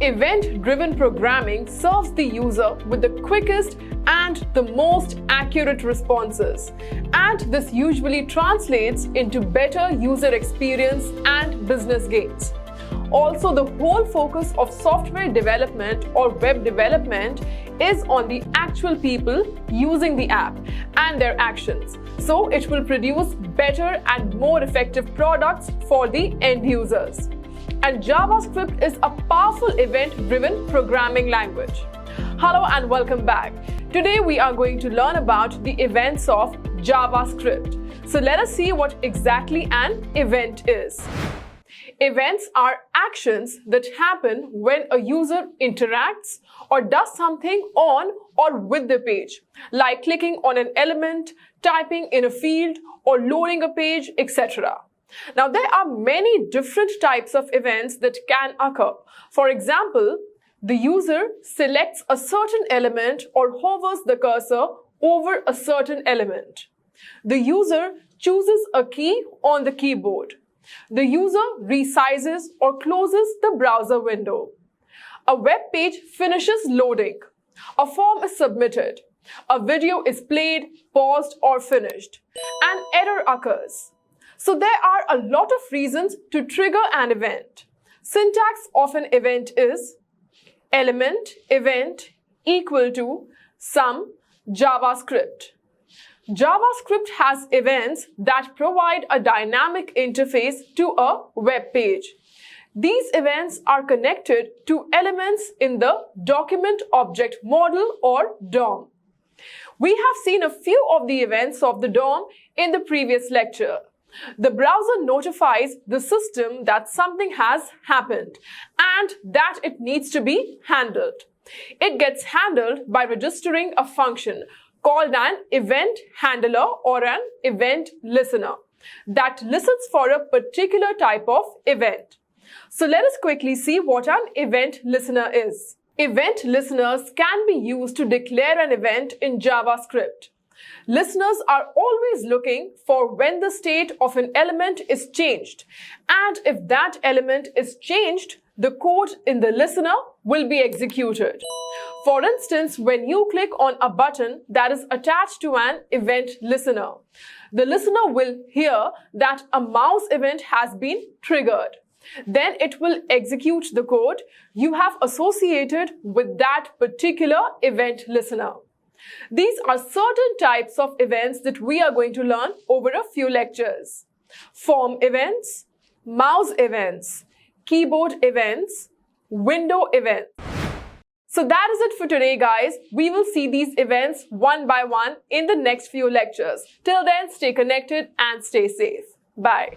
Event-driven programming serves the user with the quickest and the most accurate responses, and this usually translates into better user experience and business gains. Also, the whole focus of software development or web development is on the actual people using the app and their actions. So it will produce better and more effective products for the end users. And JavaScript is a powerful event-driven programming language. Hello and welcome back. Today we are going to learn about the events of JavaScript. So let us see what exactly an event is. Events are actions that happen when a user interacts or does something on or with the page, like clicking on an element, typing in a field, or loading a page, etc. Now, there are many different types of events that can occur. For example, the user selects a certain element or hovers the cursor over a certain element. The user chooses a key on the keyboard. The user resizes or closes the browser window. A web page finishes loading. A form is submitted. A video is played, paused, or finished. An error occurs. So there are a lot of reasons to trigger an event. Syntax of an event is element event equal to some JavaScript. JavaScript has events that provide a dynamic interface to a web page. These events are connected to elements in the Document Object Model or DOM. We have seen a few of the events of the DOM in the previous lecture. The browser notifies the system that something has happened and that it needs to be handled. It gets handled by registering a function called an event handler or an event listener that listens for a particular type of event. So let us quickly see what an event listener is. Event listeners can be used to declare an event in JavaScript. Listeners are always looking for when the state of an element is changed, and if that element is changed, the code in the listener will be executed. For instance, when you click on a button that is attached to an event listener, the listener will hear that a mouse event has been triggered. Then it will execute the code you have associated with that particular event listener. These are certain types of events that we are going to learn over a few lectures. Form events, mouse events, keyboard events, window events. So that is it for today, guys. We will see these events one by one in the next few lectures. Till then, stay connected and stay safe. Bye.